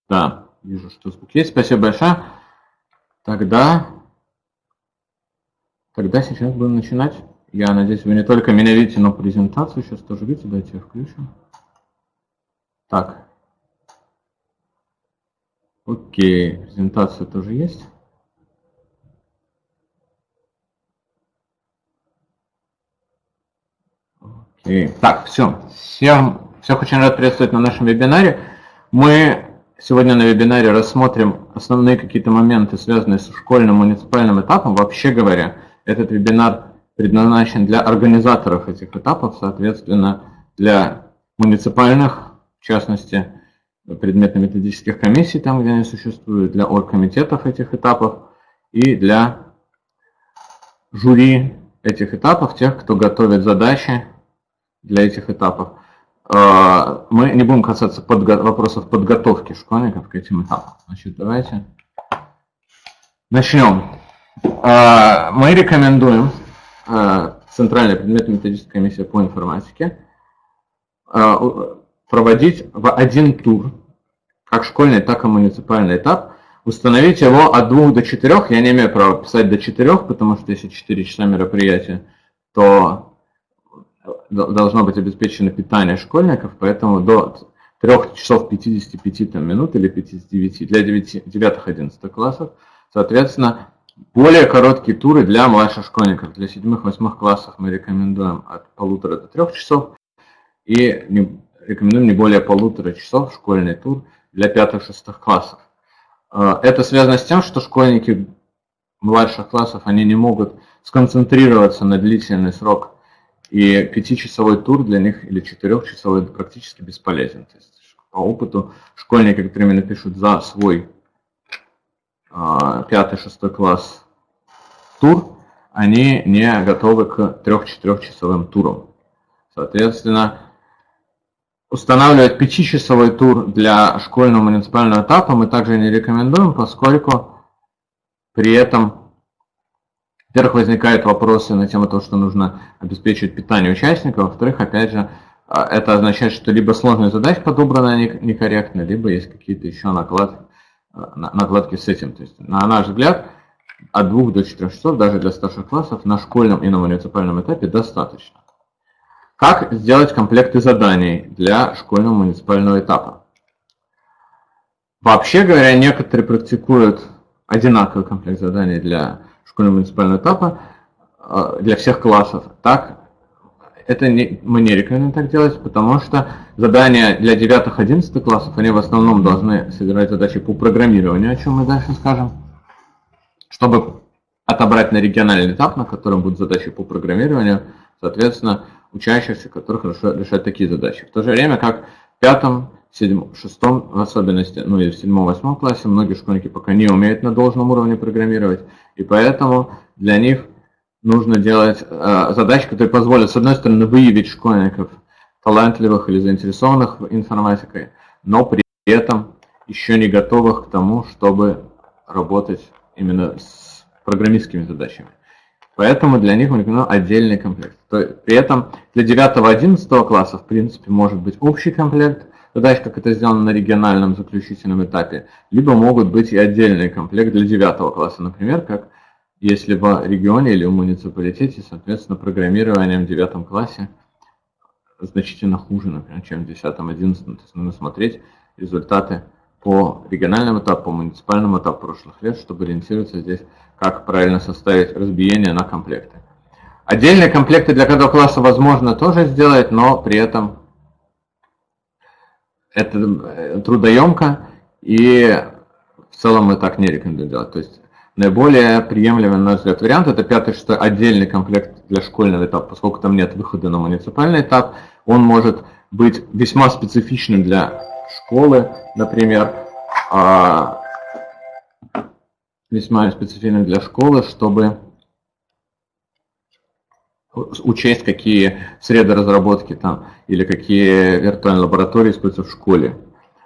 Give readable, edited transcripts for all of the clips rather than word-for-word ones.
Да, вижу, что звук есть. Спасибо большое. Тогда сейчас будем начинать. Я надеюсь, вы не только меня видите, но презентацию сейчас тоже видите. Давайте я включу. Так. Окей, презентация тоже есть. Окей. Так, все. Всех очень рад приветствовать на нашем вебинаре. Мы сегодня на вебинаре рассмотрим основные какие-то моменты, связанные с школьным муниципальным этапом. Вообще говоря, этот вебинар предназначен для организаторов этих этапов, соответственно, для муниципальных, в частности, предметно-методических комиссий, там, где они существуют, для оргкомитетов этих этапов и для жюри этих этапов, тех, кто готовит задачи для этих этапов. Мы не будем касаться вопросов подготовки школьников к этим этапам. Значит, давайте начнем. Мы рекомендуем Центральная предметно-методическая комиссия по информатике проводить в один тур, как школьный, так и муниципальный этап, установить его от 2 до 4, я не имею права писать до 4, потому что если 4 часа мероприятия, то должно быть обеспечено питание школьников, поэтому до 3 часов 55 минут или 59 для 9-11 классов, соответственно, более короткие туры для младших школьников. Для 7-8 классов мы рекомендуем от 1,5 до 3 часов и рекомендуем не более 1,5 часов школьный тур для 5-6 классов. Это связано с тем, что школьники младших классов, они не могут сконцентрироваться на длительный срок, и 5-часовой тур для них или 4-часовой практически бесполезен. То есть, по опыту школьники, которые именно пишут за свой 5-6 класс тур, они не готовы к 3-4-часовым турам. Соответственно, устанавливать 5-часовой тур для школьного муниципального этапа мы также не рекомендуем, поскольку при этом, во-первых, возникают вопросы на тему того, что нужно обеспечивать питание участников, во-вторых, опять же, это означает, что либо сложная задача подобрана некорректно, либо есть какие-то еще накладки с этим. То есть, на наш взгляд, от 2 до 4 часов даже для старших классов на школьном и на муниципальном этапе достаточно. Как сделать комплекты заданий для школьного муниципального этапа? Вообще говоря, некоторые практикуют одинаковый комплект заданий для школьного муниципального этапа для всех классов. Так, мы не рекомендуем так делать, потому что задания для 9-11 классов, они в основном должны собирать задачи по программированию, о чем мы дальше скажем, чтобы отобрать на региональный этап, на котором будут задачи по программированию, соответственно, учащихся, которые хорошо решают такие задачи. В то же время, как в 5-м, 7-м, 6-м, в особенности, ну и в 7-8 классе, многие школьники пока не умеют на должном уровне программировать, и поэтому для них нужно делать задачи, которые позволят, с одной стороны, выявить школьников талантливых или заинтересованных в информатике, но при этом еще не готовых к тому, чтобы работать именно с программистскими задачами. Поэтому для них мы рекомендуем отдельный комплект. При этом для 9-11 класса, в принципе, может быть общий комплект задач, как это сделано на региональном заключительном этапе, либо могут быть и отдельный комплект для 9 класса, например, как если в регионе или в муниципалитете, соответственно, программированием в 9 классе значительно хуже, например, чем в 10-11. То есть нужно смотреть результаты по региональному этапу, по муниципальному этапу прошлых лет, чтобы ориентироваться здесь, как правильно составить разбиение на комплекты. Отдельные комплекты для каждого класса возможно тоже сделать, но при этом это трудоемко, и в целом мы так не рекомендуем делать. То есть наиболее приемлемый, на наш взгляд, вариант — это 5-6 отдельный комплект для школьного этапа, поскольку там нет выхода на муниципальный этап. Он может быть весьма специфичным для школы, например, весьма специфичным для школы, чтобы учесть, какие среды разработки там или какие виртуальные лаборатории используются в школе.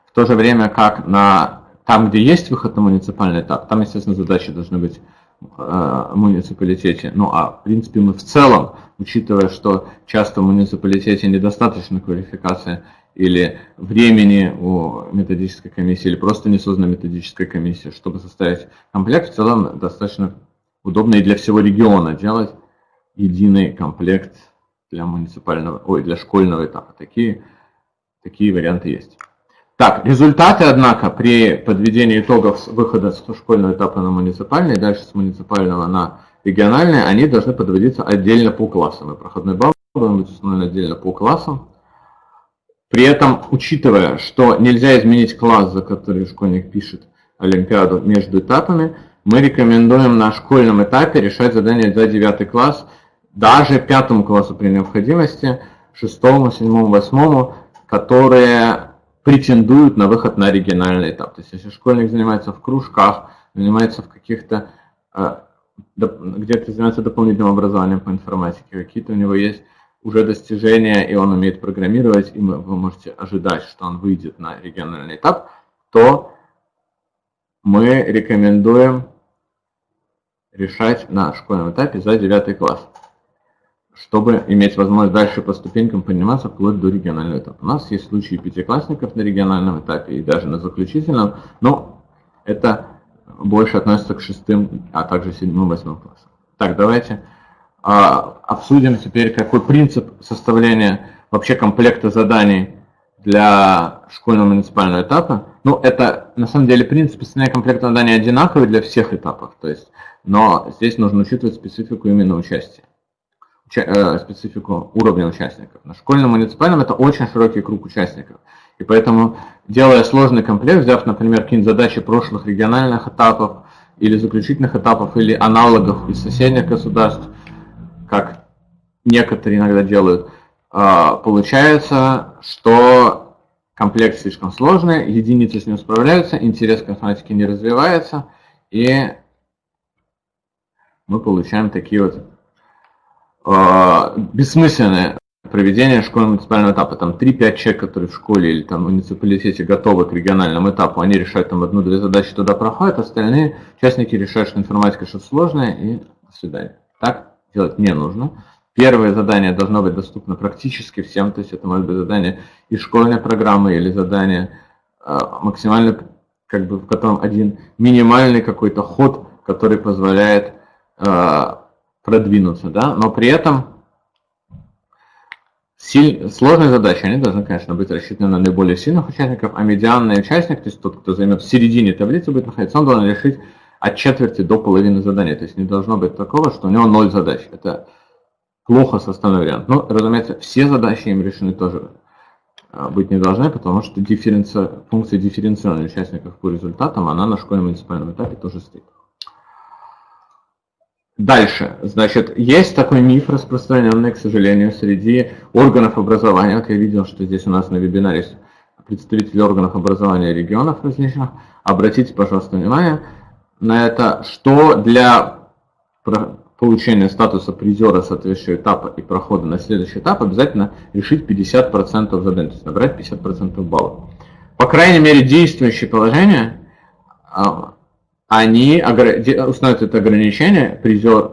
В то же время, как там, где есть выход на муниципальный этап, там, естественно, задачи должны быть в муниципалитете. Ну, а в принципе мы в целом, учитывая, что часто в муниципалитете недостаточно квалификации или времени у методической комиссии, или просто не создана методическая комиссия, чтобы составить комплект. В целом достаточно удобно и для всего региона делать единый комплект для для школьного этапа. Такие варианты есть. Так, результаты, однако, при подведении итогов выхода с школьного этапа на муниципальный, дальше с муниципального на региональный, они должны подводиться отдельно по классам. И проходной балл должен быть установлен отдельно по классам. При этом, учитывая, что нельзя изменить класс, за который школьник пишет олимпиаду между этапами, мы рекомендуем на школьном этапе решать задания за 9 класс, даже 5 классу при необходимости, 6, 7, 8, которые претендуют на выход на региональный этап. То есть, если школьник занимается в кружках, занимается в каких-то, где-то занимается дополнительным образованием по информатике, какие-то у него есть уже достижения, и он умеет программировать, и вы можете ожидать, что он выйдет на региональный этап, то мы рекомендуем решать на школьном этапе за 9 класс, чтобы иметь возможность дальше по ступенькам подниматься вплоть до регионального этапа. У нас есть случаи пятиклассников на региональном этапе и даже на заключительном, но это больше относится к 6, а также 7, 8 классам. Так, давайте обсудим теперь, какой принцип составления вообще комплекта заданий для школьного муниципального этапа. Ну, это на самом деле принцип составления комплекта заданий одинаковый для всех этапов, то есть, но здесь нужно учитывать специфику именно участия, специфику уровня участников. На школьном муниципальном это очень широкий круг участников. И поэтому, делая сложный комплект, взяв, например, какие-нибудь задачи прошлых региональных этапов, или заключительных этапов, или аналогов из соседних государств, как некоторые иногда делают, получается, что комплект слишком сложный, единицы с ним справляются, интерес к математике не развивается, и мы получаем такие вот бессмысленные проведения школьного муниципального этапа. Там 3-5 человек, которые в школе или там в муниципалитете готовы к региональному этапу, они решают там 1-2 задачи, туда проходят, остальные участники решают, что информатика что-то сложное, и до свидания. Так делать не нужно. Первое задание должно быть доступно практически всем, то есть это может быть задание из школьной программы или задание максимально, как бы, в котором один минимальный какой-то ход, который позволяет продвинуться, да, но при этом сложные задачи, они должны, конечно, быть рассчитаны на наиболее сильных участников, а медианный участник, то есть тот, кто займет в середине таблицы, будет находиться, он должен решить от четверти до половины заданий. То есть не должно быть такого, что у него 0 задач. Это плохо составленный вариант. Но, разумеется, все задачи им решены тоже быть не должны, потому что функция дифференцирования участников по результатам, она на школьном муниципальном этапе тоже стоит. Дальше, значит, есть такой миф, распространенный, к сожалению, среди органов образования. Вот я видел, что здесь у нас на вебинаре есть представители органов образования регионов различных. Обратите, пожалуйста, внимание на это, что для получения статуса призера соответствующего этапа и прохода на следующий этап обязательно решить 50% заданий, то есть набрать 50% баллов. По крайней мере, действующие положения, они устанавливают это ограничение, призер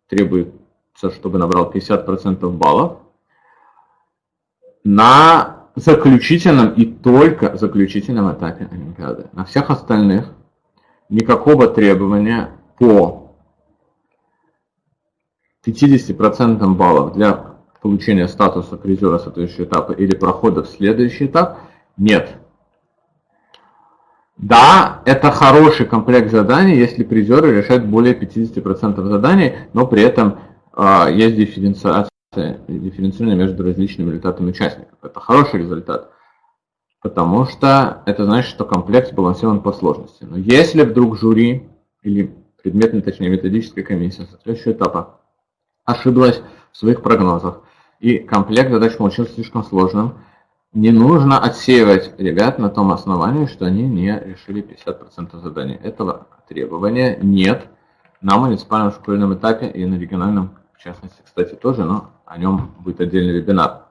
требуется, чтобы набрал 50% баллов на заключительном и только заключительном этапе Олимпиады. На всех остальных никакого требования по 50% баллов для получения статуса призера соответствующего этапа или прохода в следующий этап нет. Да, это хороший комплект заданий, если призеры решают более 50% заданий, но при этом есть дифференцирование между различными результатами участников. Это хороший результат, потому что это значит, что комплект сбалансирован по сложности. Но если вдруг жюри или предметная, точнее методическая комиссия соответствующего этапа ошиблась в своих прогнозах, и комплект задач получился слишком сложным, не нужно отсеивать ребят на том основании, что они не решили 50% заданий. Этого требования нет на муниципальном школьном этапе и на региональном, в частности, кстати, тоже, но о нем будет отдельный вебинар.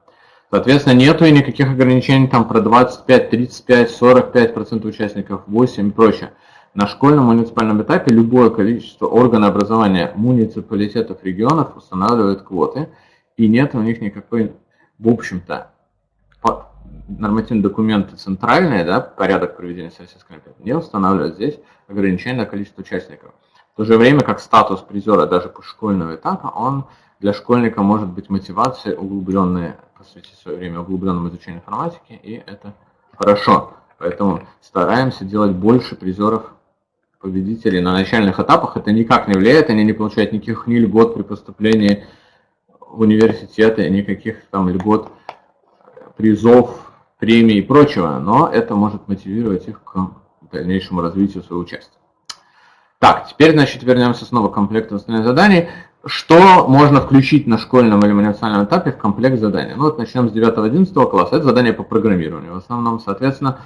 Соответственно, нету и никаких ограничений там про 25, 35, 45% участников, 8 и прочее. На школьном муниципальном этапе любое количество органов образования муниципалитетов, регионов устанавливают квоты, и нет у них никакой, в общем-то, нормативные документы центральные, да, порядок проведения всероссийской олимпиады, не устанавливают здесь ограничения на количество участников. В то же время, как статус призера даже школьного этапа, он для школьника может быть мотивацией углубленной, посвятить свое время углубленному изучению информатики, и это хорошо. Поэтому стараемся делать больше призеров победителей на начальных этапах. Это никак не влияет, они не получают никаких ни льгот при поступлении в университеты, никаких там льгот, призов, премий и прочего, но это может мотивировать их к дальнейшему развитию своего участия. Так, теперь, значит, вернемся снова к комплекту основных заданий. Что можно включить на школьном или универсальном этапе в комплект заданий? Ну вот начнем с 9-11 класса. Это задания по программированию. В основном, соответственно,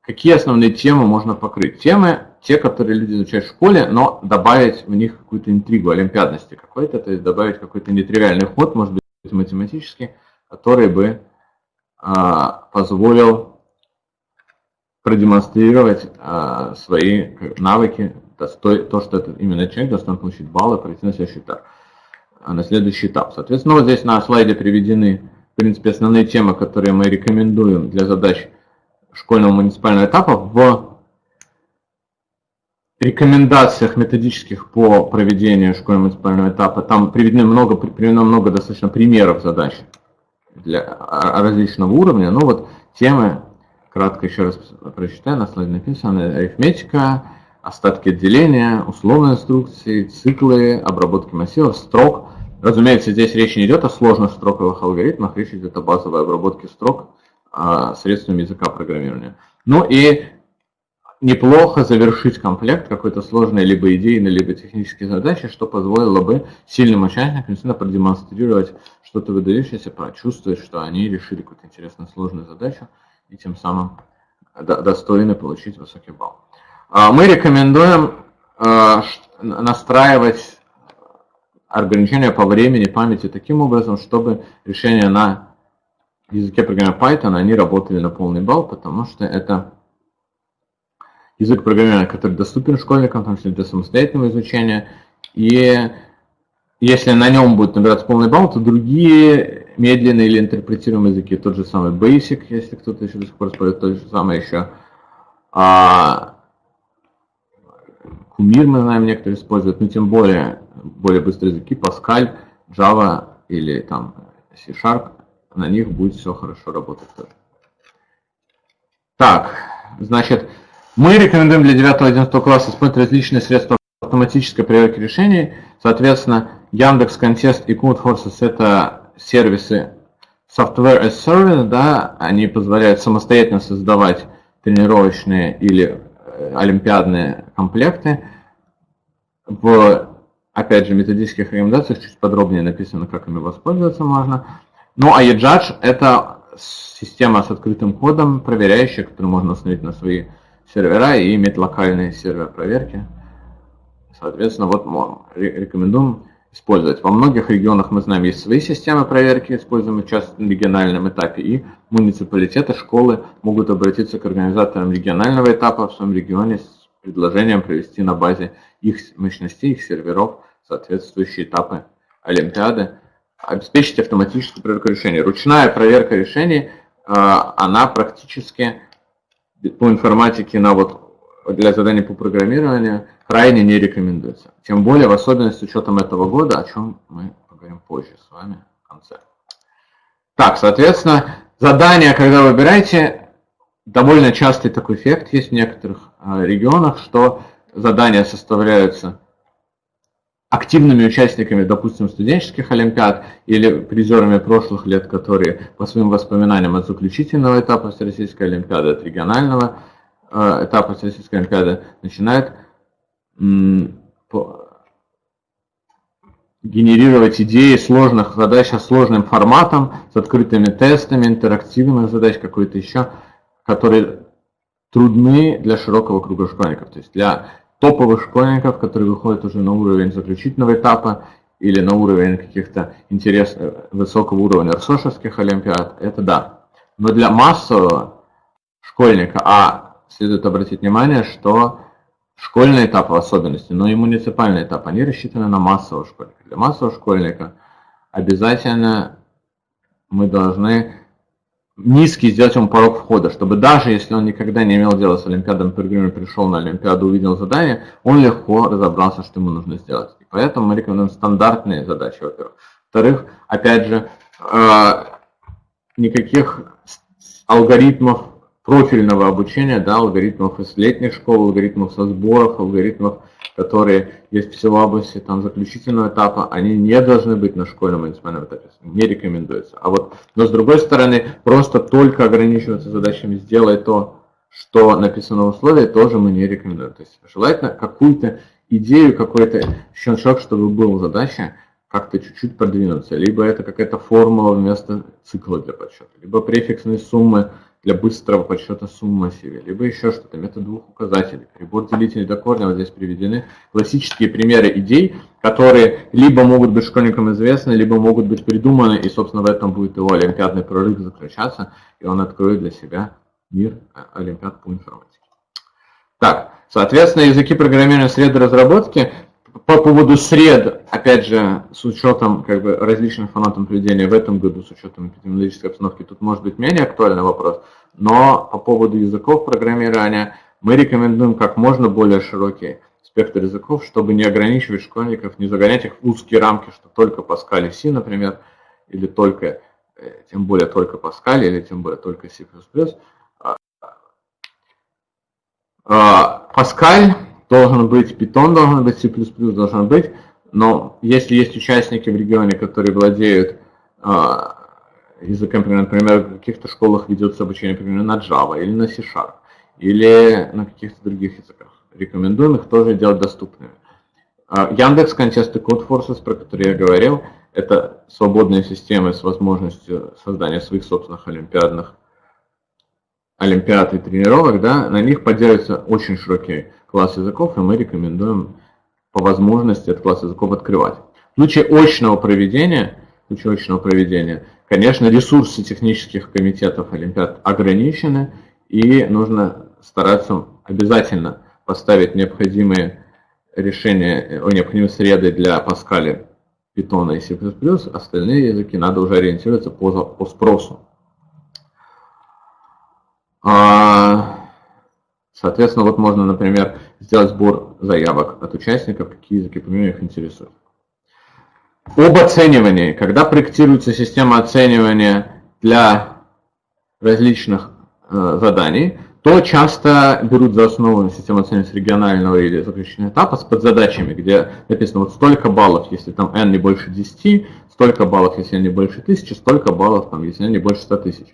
какие основные темы можно покрыть? Темы, те, которые люди изучают в школе, но добавить в них какую-то интригу, олимпиадности какой-то, то есть добавить какой-то нетривиальный ход, может быть, математический, который бы позволил продемонстрировать свои навыки, то, что это именно человек достоин получить баллы, пройти на следующий этап. Соответственно, вот здесь на слайде приведены, в принципе, основные темы, которые мы рекомендуем для задач школьного муниципального этапа. В рекомендациях методических по проведению школьного муниципального этапа там приведено много достаточно примеров задач для различного уровня. Ну вот темы, кратко еще раз прочитаю, на слайде написано: арифметика, остатки отделения, условные инструкции, циклы, обработки массивов, строк. Разумеется, здесь речь не идет о сложных строковых алгоритмах, речь идет о базовой обработке строк средствами языка программирования. Ну и неплохо завершить комплект какой-то сложной либо идейной, либо технической задачи, что позволило бы сильным участникам продемонстрировать что-то выдающееся, прочувствовать, что они решили какую-то интересную сложную задачу и тем самым достойны получить высокий балл. Мы рекомендуем настраивать ограничения по времени, памяти таким образом, чтобы решения на языке программирования Python, они работали на полный балл, потому что это язык программирования, который доступен школьникам, в том числе для самостоятельного изучения, и если на нем будет набираться полный балл, то другие медленные или интерпретируемые языки, тот же самый Basic, если кто-то еще до сих пор использует, тот же самый еще Кумир, мы знаем, некоторые используют, но тем более быстрые языки, Pascal, Java или там C#, на них будет все хорошо работать тоже. Так, значит, мы рекомендуем для 9-11 класса использовать различные средства автоматической проверки решений. Соответственно, Яндекс, Contest и Codeforces — это сервисы Software as Service, да, они позволяют самостоятельно создавать тренировочные или олимпиадные комплекты. В, опять же, методических рекомендациях чуть подробнее написано, как ими воспользоваться можно. Ну а eJudge — это система с открытым кодом, проверяющая, которую можно установить на свои сервера и иметь локальные сервер проверки. Соответственно, вот мы рекомендуем использовать. Во многих регионах, мы знаем, есть свои системы проверки, используемые часто на региональном этапе, и муниципалитеты, школы могут обратиться к организаторам регионального этапа в своем регионе с предложением провести на базе их мощностей, их серверов соответствующие этапы олимпиады, обеспечить автоматическую проверку решений. Ручная проверка решений, она практически по информатике для заданий по программированию крайне не рекомендуется. Тем более, в особенности с учетом этого года, о чем мы поговорим позже с вами в конце. Так, соответственно, задания, когда выбираете, довольно частый такой эффект есть в некоторых регионах, что задания составляются активными участниками, допустим, студенческих олимпиад или призерами прошлых лет, которые по своим воспоминаниям от заключительного этапа Всероссийской олимпиады, от регионального этапа Всероссийской олимпиады начинают генерировать идеи сложных задач со сложным форматом, с открытыми тестами, интерактивных задач, какой-то еще, которые трудны для широкого круга школьников. То есть для топовых школьников, которые выходят уже на уровень заключительного этапа или на уровень каких-то интересных, высокого уровня РСОшевских олимпиад, это да. Но для массового школьника, следует обратить внимание, что школьный этап в особенности, но и муниципальный этап, они рассчитаны на массового школьника. Для массового школьника обязательно мы должны низкий сделать ему порог входа, чтобы даже если он никогда не имел дела с олимпиадом, пришел на олимпиаду, увидел задание, он легко разобрался, что ему нужно сделать. И поэтому мы рекомендуем стандартные задачи, во-первых. Во-вторых, опять же, никаких алгоритмов профильного обучения, да, алгоритмов из летних школ, алгоритмов со сборов, алгоритмов, которые есть в силабусе там, заключительного этапа, они не должны быть на школьном муниципальном этапе, не рекомендуется. Но с другой стороны, просто только ограничиваться задачами «сделай то», что написано в условии, тоже мы не рекомендуем. То есть желательно какую-то идею, какой-то щелчок, чтобы была задача, как-то чуть-чуть продвинуться. Либо это какая-то формула вместо цикла для подсчета, либо префиксные суммы для быстрого подсчета сумм в массиве, либо еще что-то, метод двух указателей, прибор делителей до корня, вот здесь приведены классические примеры идей, которые либо могут быть школьникам известны, либо могут быть придуманы, и, собственно, в этом будет его олимпиадный прорыв заключаться, и он откроет для себя мир олимпиад по информатике. Так, соответственно, языки программирования, среды разработки. По поводу сред, опять же, с учетом различных форматов поведения в этом году, с учетом эпидемиологической обстановки, тут может быть менее актуальный вопрос, но по поводу языков программирования мы рекомендуем как можно более широкий спектр языков, чтобы не ограничивать школьников, не загонять их в узкие рамки, что только Pascal и C, например, или только, тем более только Pascal, или тем более только C++. Pascal должен быть, Python должен быть, C++ должен быть, но если есть участники в регионе, которые владеют языком, например, в каких-то школах ведется обучение, например, на Java или на C#, или на каких-то других языках, рекомендуем их тоже делать доступными. Яндекс Contest и Codeforces, про которые я говорил, это свободные системы с возможностью создания своих собственных олимпиад и тренировок, да, на них поддерживается очень широкий класс языков, и мы рекомендуем по возможности этот класс языков открывать. В случае очного проведения, конечно, ресурсы технических комитетов олимпиад ограничены, и нужно стараться обязательно поставить необходимые решения, необходимые среды для Pascal, Python и C++, остальные языки надо уже ориентироваться по спросу. Соответственно, вот можно, например, сделать сбор заявок от участников, какие языки программирования их интересуют. Об оценивании. Когда проектируется система оценивания для различных заданий, то часто берут за основу систему оценивания с регионального или заключительного этапа с подзадачами, где написано вот столько баллов, если там n не больше 10, столько баллов, если n не больше 1000, столько баллов, там, если n не больше 100 тысяч.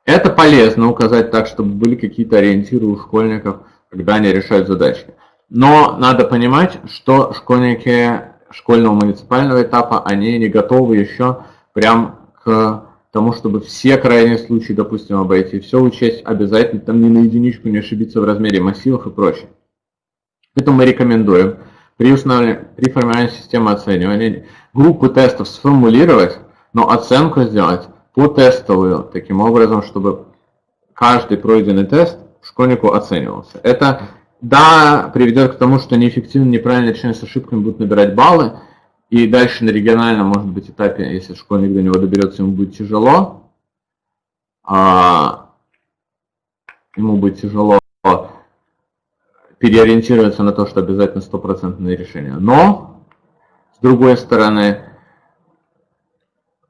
Это полезно указать так, чтобы были какие-то ориентиры у школьников, когда они решают задачи. Но надо понимать, что школьники школьного муниципального этапа, они не готовы еще прям к тому, чтобы все крайние случаи, допустим, обойти, все учесть обязательно, там ни на единичку не ошибиться в размере массивов и прочее. Поэтому мы рекомендуем при формировании системы оценивания группу тестов сформулировать, но оценку сделать потестовую, таким образом, чтобы каждый пройденный тест школьнику оценивался. Это, да, приведет к тому, что неэффективно, неправильное решение с ошибками будут набирать баллы, и дальше на региональном, может быть, этапе, если школьник до него доберется, ему будет тяжело. Ему будет тяжело переориентироваться на то, что обязательно стопроцентное решение. Но, с другой стороны,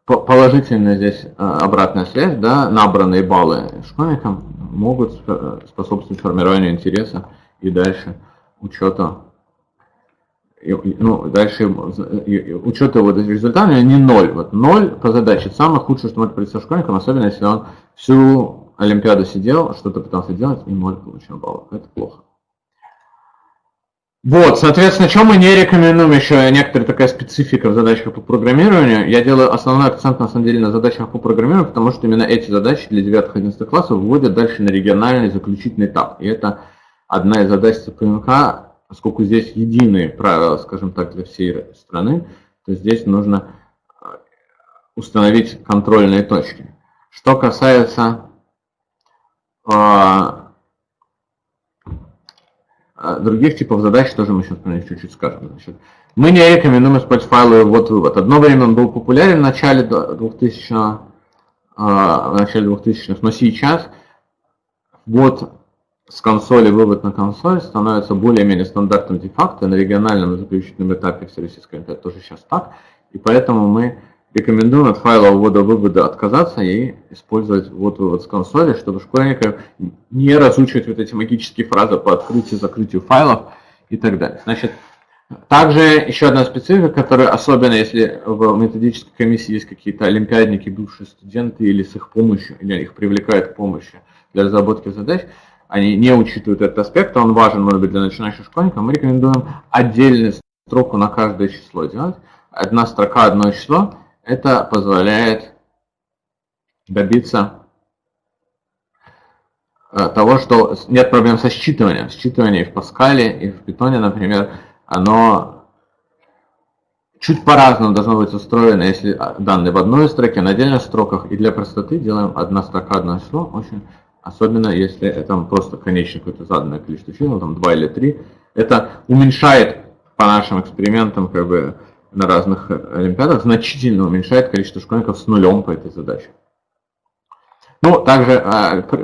положительная здесь обратная связь, да, набранные баллы школьникам могут способствовать формированию интереса и дальше учета, учета его результата не 0. Вот 0 по задаче. Самое худшее, что может произойти со школьником, особенно если он всю олимпиаду сидел, что-то пытался делать и 0 получил баллов. Это плохо. Вот, соответственно, что мы не рекомендуем еще, некоторая такая специфика в задачах по программированию. Я делаю основной акцент, на самом деле, на задачах по программированию, потому что именно эти задачи для 9-11 классов вводят дальше на региональный заключительный этап. И это одна из задач ЦПМК, поскольку здесь единые правила, скажем так, для всей страны, то здесь нужно установить контрольные точки. Что касается других типов задач, тоже мы сейчас про них чуть-чуть скажем. Значит, мы не рекомендуем использовать файловый ввод-вывод. Одно время он был популярен в начале 2000-х в начале 2000-х, но сейчас ввод с консоли, вывод на консоль становится более-менее стандартом де-факто. На региональном и заключительном этапе Всероссийской Олимпиады тоже сейчас так. И поэтому мы рекомендуем от файла ввода-вывода отказаться и использовать ввод-вывод с консоли, чтобы школьникам не разучивать вот эти магические фразы по открытию и закрытию файлов и так далее. Значит, также еще одна специфика, которая особенно если в методической комиссии есть какие-то олимпиадники, бывшие студенты или с их помощью, или их привлекают к помощи для разработки задач, они не учитывают этот аспект, он важен, может быть, для начинающих школьников, мы рекомендуем отдельную строку на каждое число делать. Одна строка, одно число, это позволяет добиться того, что нет проблем со считыванием. Считывание в Паскале и в Питоне, например, оно чуть по-разному должно быть устроено, если данные в одной строке, на отдельных строках, и для простоты делаем одна строка, одно число, очень, особенно если это просто конечное какое-то заданное количество чисел, там 2 или 3, это уменьшает по нашим экспериментам как бы на разных олимпиадах, значительно уменьшает количество школьников с нулем по этой задаче. Ну, также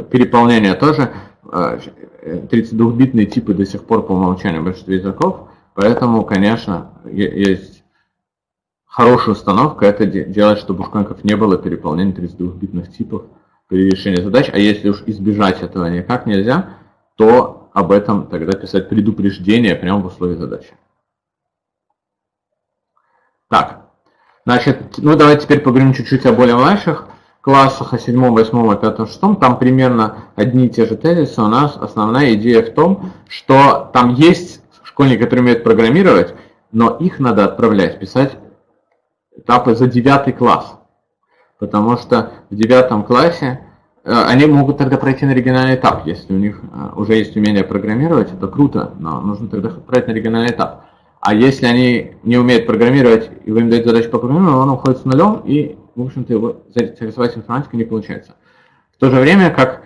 переполнение тоже, 32-битные типы до сих пор по умолчанию в большинстве языков, поэтому, конечно, есть хорошая установка это делать, чтобы у школьников не было переполнения 32-битных типов при решении задач, а если уж избежать этого никак нельзя, то об этом тогда писать предупреждение прямо в условии задачи. Так, значит, ну давайте теперь поговорим чуть-чуть о более младших классах, о 7, 8, 5, 6. Там примерно одни и те же тезисы. У нас основная идея в том, что там есть школьники, которые умеют программировать, но их надо отправлять, писать этапы за 9 класс. Потому что в 9 классе они могут тогда пройти на региональный этап. Если у них уже есть умение программировать, это круто, но нужно тогда пройти на региональный этап. А если они не умеют программировать, и вы им даете задачу по программированию, он уходит с нулем, и, в общем-то, его заинтересовать информатикой не получается. В то же время, как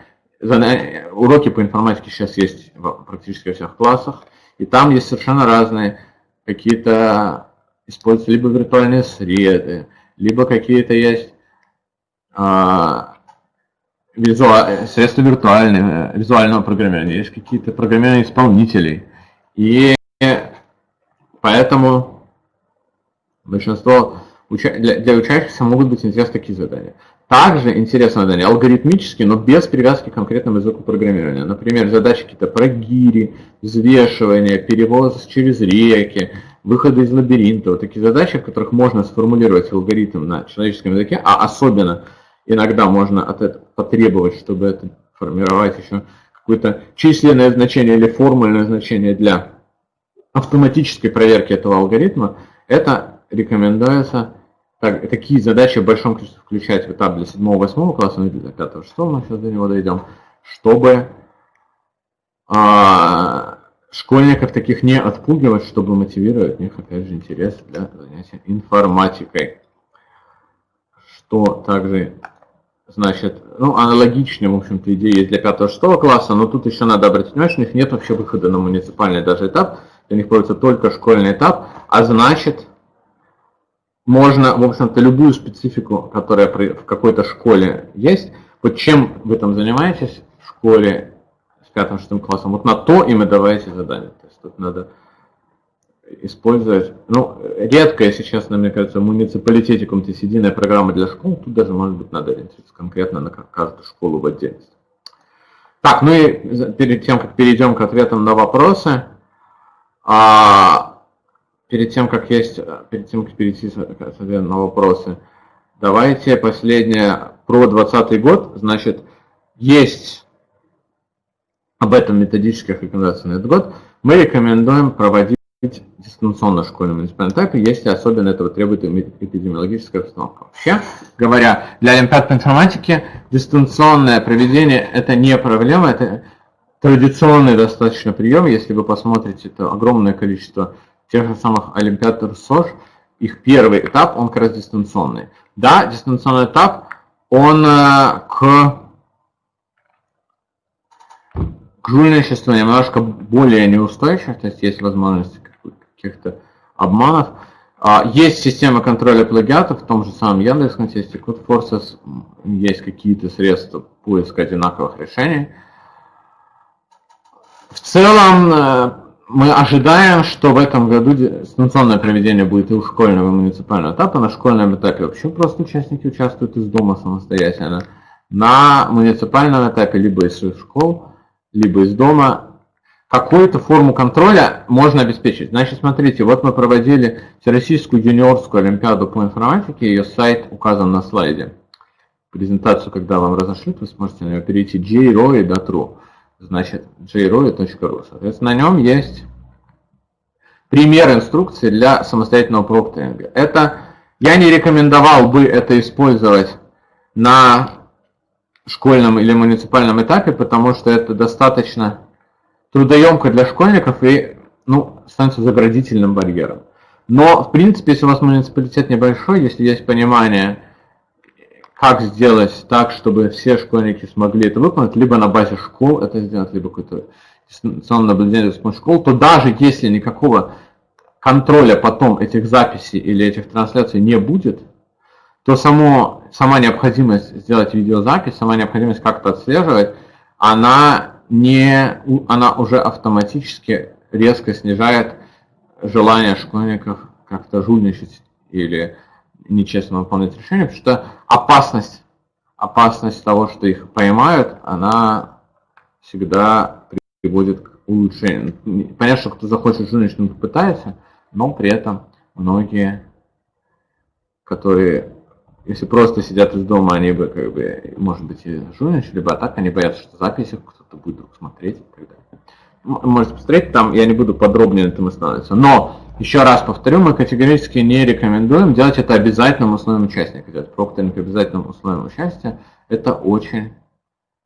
уроки по информатике сейчас есть практически во всех классах, и там есть совершенно разные какие-то, используются либо виртуальные среды, либо какие-то есть средства визуального программирования, есть какие-то программирования исполнителей. И поэтому большинство для учащихся могут быть интересны такие задания. Также интересные задания алгоритмические, но без привязки к конкретному языку программирования. Например, задачи какие-то про гири, взвешивание, перевоз через реки, выходы из лабиринта. Вот такие задачи, в которых можно сформулировать алгоритм на человеческом языке, а особенно иногда можно от этого потребовать, чтобы это формировать еще какое-то численное значение или формульное значение для автоматической проверки этого алгоритма. Это рекомендуется такие задачи в большом количестве включать в этап для 7-8 класса, ну, для 5-6 мы сейчас до него дойдем, чтобы школьников таких не отпугивать, чтобы мотивировать в них, опять же, интерес для занятия информатикой. Что также значит, ну, аналогичные, в общем-то, идеи есть для 5-6 класса, но тут еще надо обратить внимание, что у них нет вообще выхода на муниципальный даже этап, для них проводится только школьный этап, а значит, можно, в общем-то, любую специфику, которая в какой-то школе есть, вот чем вы там занимаетесь в школе с 5-6 классом, вот на то им и давайте задание. То есть тут надо использовать, ну, редко, если честно, мне кажется, в муниципалитете каком-то есть единая программа для школ, тут даже, может быть, надо ориентироваться конкретно на каждую школу в отдельности. Так, ну и перед тем, как перейдем к ответам на вопросы, перед тем, как перейти к ответам на вопросы, давайте последнее про 2020 год, значит, есть об этом методических рекомендациях на этот год, мы рекомендуем проводить дистанционно в школьном муниципальном этапе, если особенно этого требует эпидемиологическая обстановка. Вообще говоря, для олимпиад по информатике дистанционное проведение это не проблема, это традиционный достаточно прием. Если вы посмотрите, это огромное количество тех же самых олимпиад РСОЖ, их первый этап, он как раз дистанционный. Да, дистанционный этап, он к жульничеству немножко более неустойчив, то есть есть возможность каких-то обманов. Есть система контроля плагиатов в том же самом Яндекс.Контексте, CodeForces, есть какие-то средства поиска одинаковых решений. В целом, мы ожидаем, что в этом году дистанционное проведение будет и у школьного, и муниципального этапа. На школьном этапе вообще просто участники участвуют из дома самостоятельно. На муниципальном этапе либо из школ, либо из дома. Какую-то форму контроля можно обеспечить. Значит, смотрите, вот мы проводили Всероссийскую юниорскую олимпиаду по информатике, ее сайт указан на слайде. Презентацию, когда вам разошлют, вы сможете на нее перейти jroe.ru. Значит, jroe.ru. Соответственно, на нем есть пример инструкции для самостоятельного прокторинга. Я не рекомендовал бы это использовать на школьном или муниципальном этапе, потому что это достаточно трудоемко для школьников и становится заградительным барьером. Но, в принципе, если у вас муниципалитет небольшой, если есть понимание, как сделать так, чтобы все школьники смогли это выполнить, либо на базе школ это сделать, либо какое-то дистанционное наблюдение с помощью школ, то даже если никакого контроля потом этих записей или этих трансляций не будет, то сама необходимость сделать видеозапись, сама необходимость как-то отслеживать, она уже автоматически резко снижает желание школьников как-то жульничать или нечестно выполнять решение, потому что опасность того, что их поймают, она всегда приводит к улучшению. Понятно, что кто захочет жульничать, попытается, но при этом многие, которые, если просто сидят из дома, они бы, может быть, и жульничали, либо так они боятся, что записи кто-то будет вдруг смотреть и так далее. Можете посмотреть, там я не буду подробнее на этом останавливаться. Но, еще раз повторю, мы категорически не рекомендуем делать это обязательным условием участника. Делать прокторинг обязательным условием участия. Это очень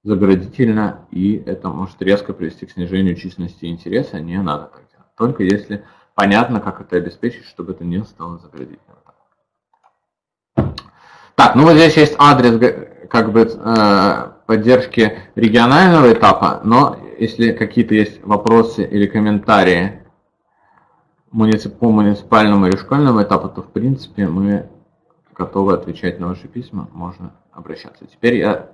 заградительно, и это может резко привести к снижению численности интереса. Не надо так делать. Только если понятно, как это обеспечить, чтобы это не стало заградительным. Так, вот здесь есть адрес поддержки регионального этапа, но если какие-то есть вопросы или комментарии по муниципальному или школьному этапу, то в принципе мы готовы отвечать на ваши письма, можно обращаться. Теперь я,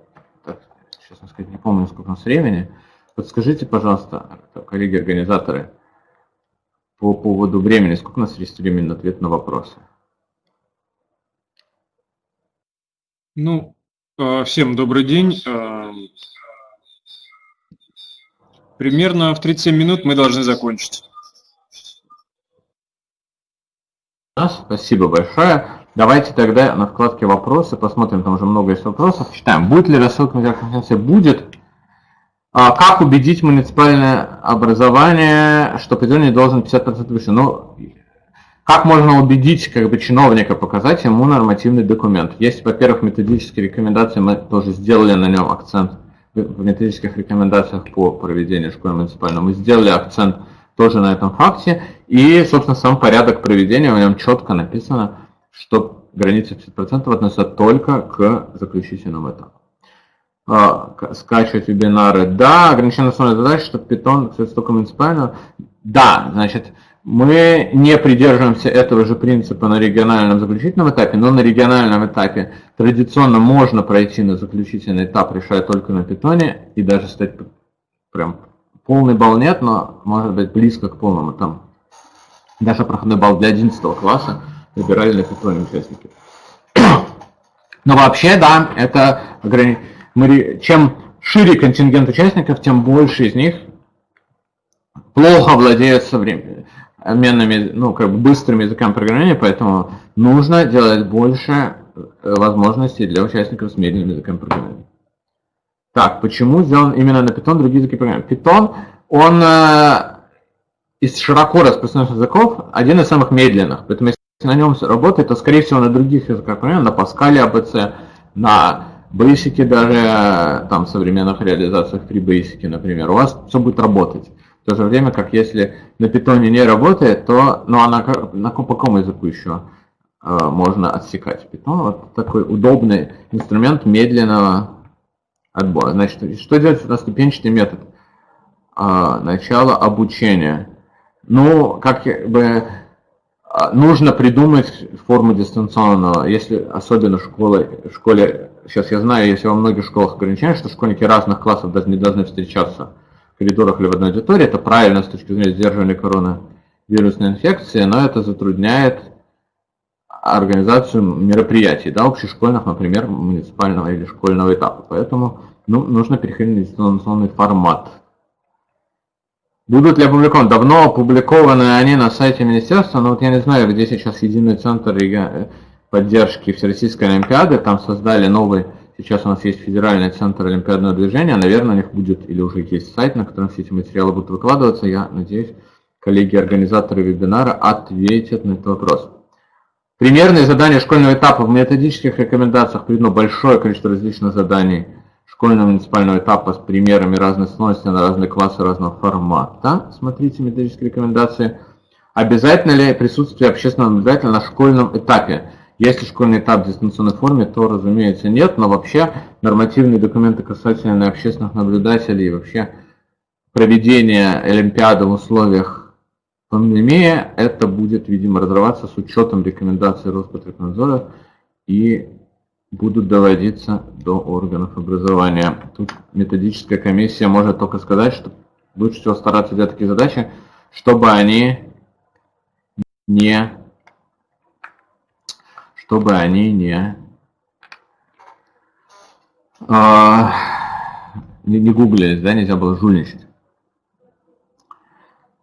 честно сказать, не помню, сколько у нас времени. Подскажите, пожалуйста, коллеги-организаторы, по поводу времени, сколько у нас есть времени на ответ на вопросы? Всем добрый день. Примерно в 37 минут мы должны закончить. Спасибо большое. Давайте тогда на вкладке «Вопросы» посмотрим, там уже много есть вопросов. Читаем. Будет ли рассылка на конференции? Будет. Как убедить муниципальное образование, что определение должен 50% выше? Как можно убедить чиновника, показать ему нормативный документ? Есть, во-первых, методические рекомендации, мы тоже сделали на нем акцент в методических рекомендациях по проведению школы муниципального. Мы сделали акцент тоже на этом факте, и, собственно, сам порядок проведения, в нем четко написано, что граница 50% относится только к заключительному этапу. Скачивать вебинары, да, ограниченная основная задача, что Python, кстати, только муниципального, да, значит, мы не придерживаемся этого же принципа на региональном заключительном этапе, но на региональном этапе традиционно можно пройти на заключительный этап, решая только на Python, и даже стать прям полный балл нет, но может быть близко к полному. Там даже проходной балл для 11 класса выбирали на Python участники. Но вообще, да, это чем шире контингент участников, тем больше из них плохо владеют современными, быстрыми языками программирования, поэтому нужно делать больше возможностей для участников с медленными языками программирования. Так, почему сделан именно на Python другие языки программирования? Python, он из широко распространенных языков один из самых медленных, поэтому если на нем работает, то, скорее всего, на других языках программирования, на Pascal, ABC, на Basic даже, там, в современных реализациях при Basic, например, у вас все будет работать. В то же время, как если на Python не работает, то по какому языку еще можно отсекать Python? Вот такой удобный инструмент медленного отбора. Значит, что делать на ступенчатый метод? Начало обучения. нужно придумать форму дистанционного, если особенно в школе, сейчас я знаю, если во многих школах ограничения, что школьники разных классов даже не должны встречаться в коридорах или в одной аудитории, это правильно с точки зрения сдерживания коронавирусной инфекции, но это затрудняет организацию мероприятий, да, общешкольных, например, муниципального или школьного этапа. Поэтому нужно переходить на дистанционный формат. Будут ли опубликованы? Давно опубликованы они на сайте министерства, но вот я не знаю, где сейчас единый центр поддержки Всероссийской Олимпиады, там создали новый, сейчас у нас есть федеральный центр олимпиадного движения, наверное, у них будет или уже есть сайт, на котором все эти материалы будут выкладываться, я надеюсь, коллеги-организаторы вебинара ответят на этот вопрос. Примерные задания школьного этапа в методических рекомендациях приведено большое количество различных заданий школьного муниципального этапа с примерами разной сложности на разные классы разного формата. Смотрите методические рекомендации. Обязательно ли присутствие общественного наблюдателя на школьном этапе? Если школьный этап в дистанционной форме, то, разумеется, нет, но вообще нормативные документы касательно общественных наблюдателей и вообще проведения Олимпиады в условиях пандемия, это будет, видимо, разрабатываться с учетом рекомендаций Роспотребнадзора и будут доводиться до органов образования. Тут методическая комиссия может только сказать, что лучше всего стараться делать такие задачи, чтобы они не гуглились, да, нельзя было жульничать.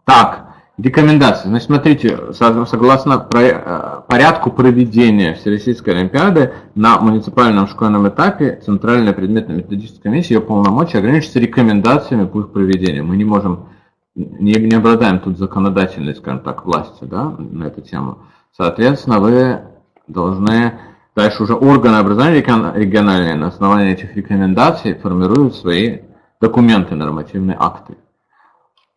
Так. Рекомендации. Значит, смотрите, согласно порядку проведения Всероссийской Олимпиады на муниципальном школьном этапе Центральная предметно-методическая комиссия, ее полномочия ограничиваются рекомендациями по их проведению. Мы не можем, не обладаем тут законодательной, скажем так, властью, да, на эту тему. Соответственно, вы должны, дальше уже органы образования региональные на основании этих рекомендаций формируют свои документы, нормативные акты.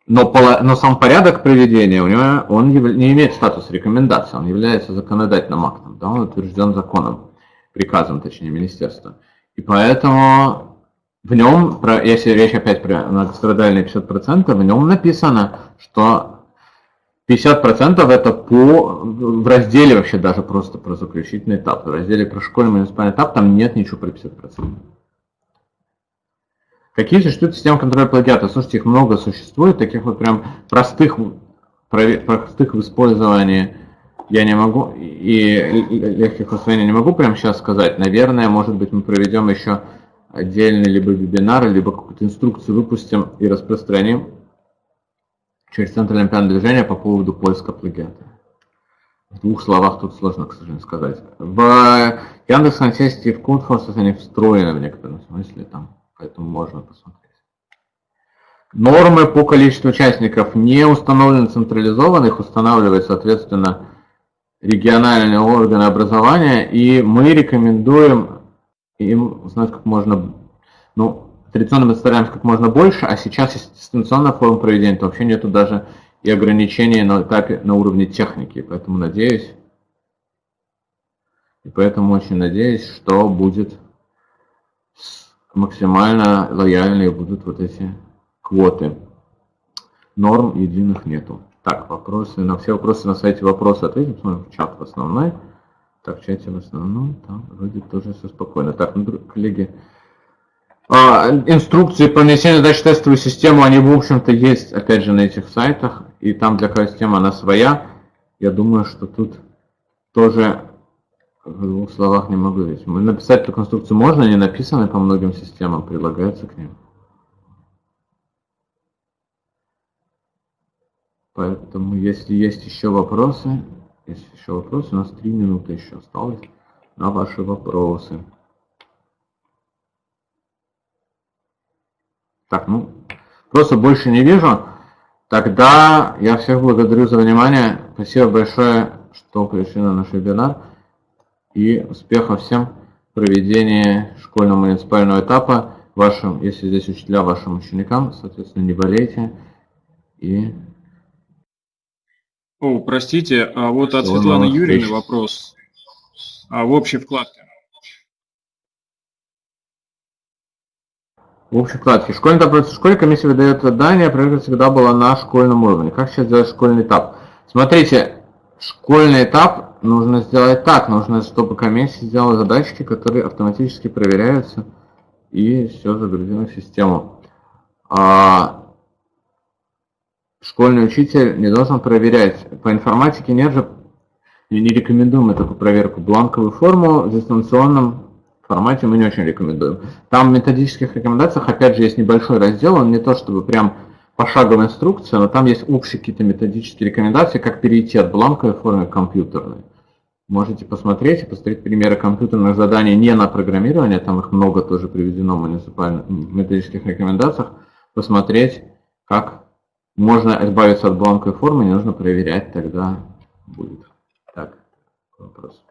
Но сам порядок проведения у него он не имеет статус рекомендации, он является законодательным актом, да, он утвержден законом, приказом, точнее, министерства. И поэтому в нем, если речь опять про многострадальные 50%, в нем написано, что 50% это в разделе вообще даже просто про заключительный этап. В разделе про школьный муниципальный этап там нет ничего про 50%. Какие существуют системы контроля плагиата? Слушайте, их много существует, таких вот прям простых в использовании я не могу, и легких усвоений не могу прямо сейчас сказать. Наверное, может быть, мы проведем еще отдельный либо вебинар, либо какую-то инструкцию выпустим и распространим через Центр олимпиадного движения по поводу поиска плагиата. В двух словах тут сложно, к сожалению, сказать. В Яндекс.Антесте и в Codforce они встроены в некотором смысле там. Поэтому можно посмотреть. Нормы по количеству участников не установлены централизованно, их устанавливают, соответственно, региональные органы образования, и мы рекомендуем им узнать как можно, традиционно мы стараемся как можно больше, а сейчас есть дистанционная форма проведения, то вообще нету даже и ограничений на этапе, на уровне техники, поэтому надеюсь, очень надеюсь, что будет максимально лояльные будут вот эти квоты. Норм единых нету. Так, вопросы, на все вопросы на сайте вопросы ответим, смотрим в чат в основной. Так, в чате в основном, там вроде тоже все спокойно. Так, коллеги, инструкции по внесению задач в тестовую систему, они, в общем-то, есть, опять же, на этих сайтах, и там для каждой системы она своя. Я думаю, что тут тоже в двух словах не могу говорить. Написать эту конструкцию можно, они написаны по многим системам, прилагаются к ним. Поэтому, если есть еще вопросы, у нас 3 минуты еще осталось на ваши вопросы. Так, просто больше не вижу. Тогда я всех благодарю за внимание. Спасибо большое, что пришли на наш вебинар. И успехов всем в проведении школьного муниципального этапа вашим, если здесь учителя, вашим ученикам, соответственно, не болейте. И... Простите, а вот от Светланы Юрьевны вопрос в общей вкладке. В общей вкладке. Школьный этап в школе комиссия выдает задание, проверка всегда была на школьном уровне. Как сейчас делать школьный этап? Смотрите, Школьный этап нужно сделать так. Нужно, чтобы комиссия сделала задачки, которые автоматически проверяются, и все загрузено в систему. Школьный учитель не должен проверять. По информатике нет же, и не рекомендуем мы такую проверку. Бланковую форму в дистанционном формате мы не очень рекомендуем. Там в методических рекомендациях, опять же, есть небольшой раздел, он не то чтобы прям пошаговая инструкция, но там есть общие какие-то методические рекомендации, как перейти от бланковой формы к компьютерной. Можете посмотреть и посмотреть примеры компьютерных заданий не на программирование, там их много тоже приведено в методических рекомендациях, посмотреть, как можно избавиться от бланковой формы, не нужно проверять, тогда будет. Так, вопрос.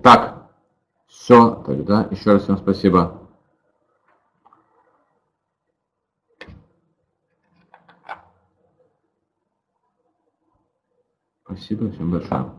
Так, все, тогда еще раз всем спасибо. Спасибо всем большое.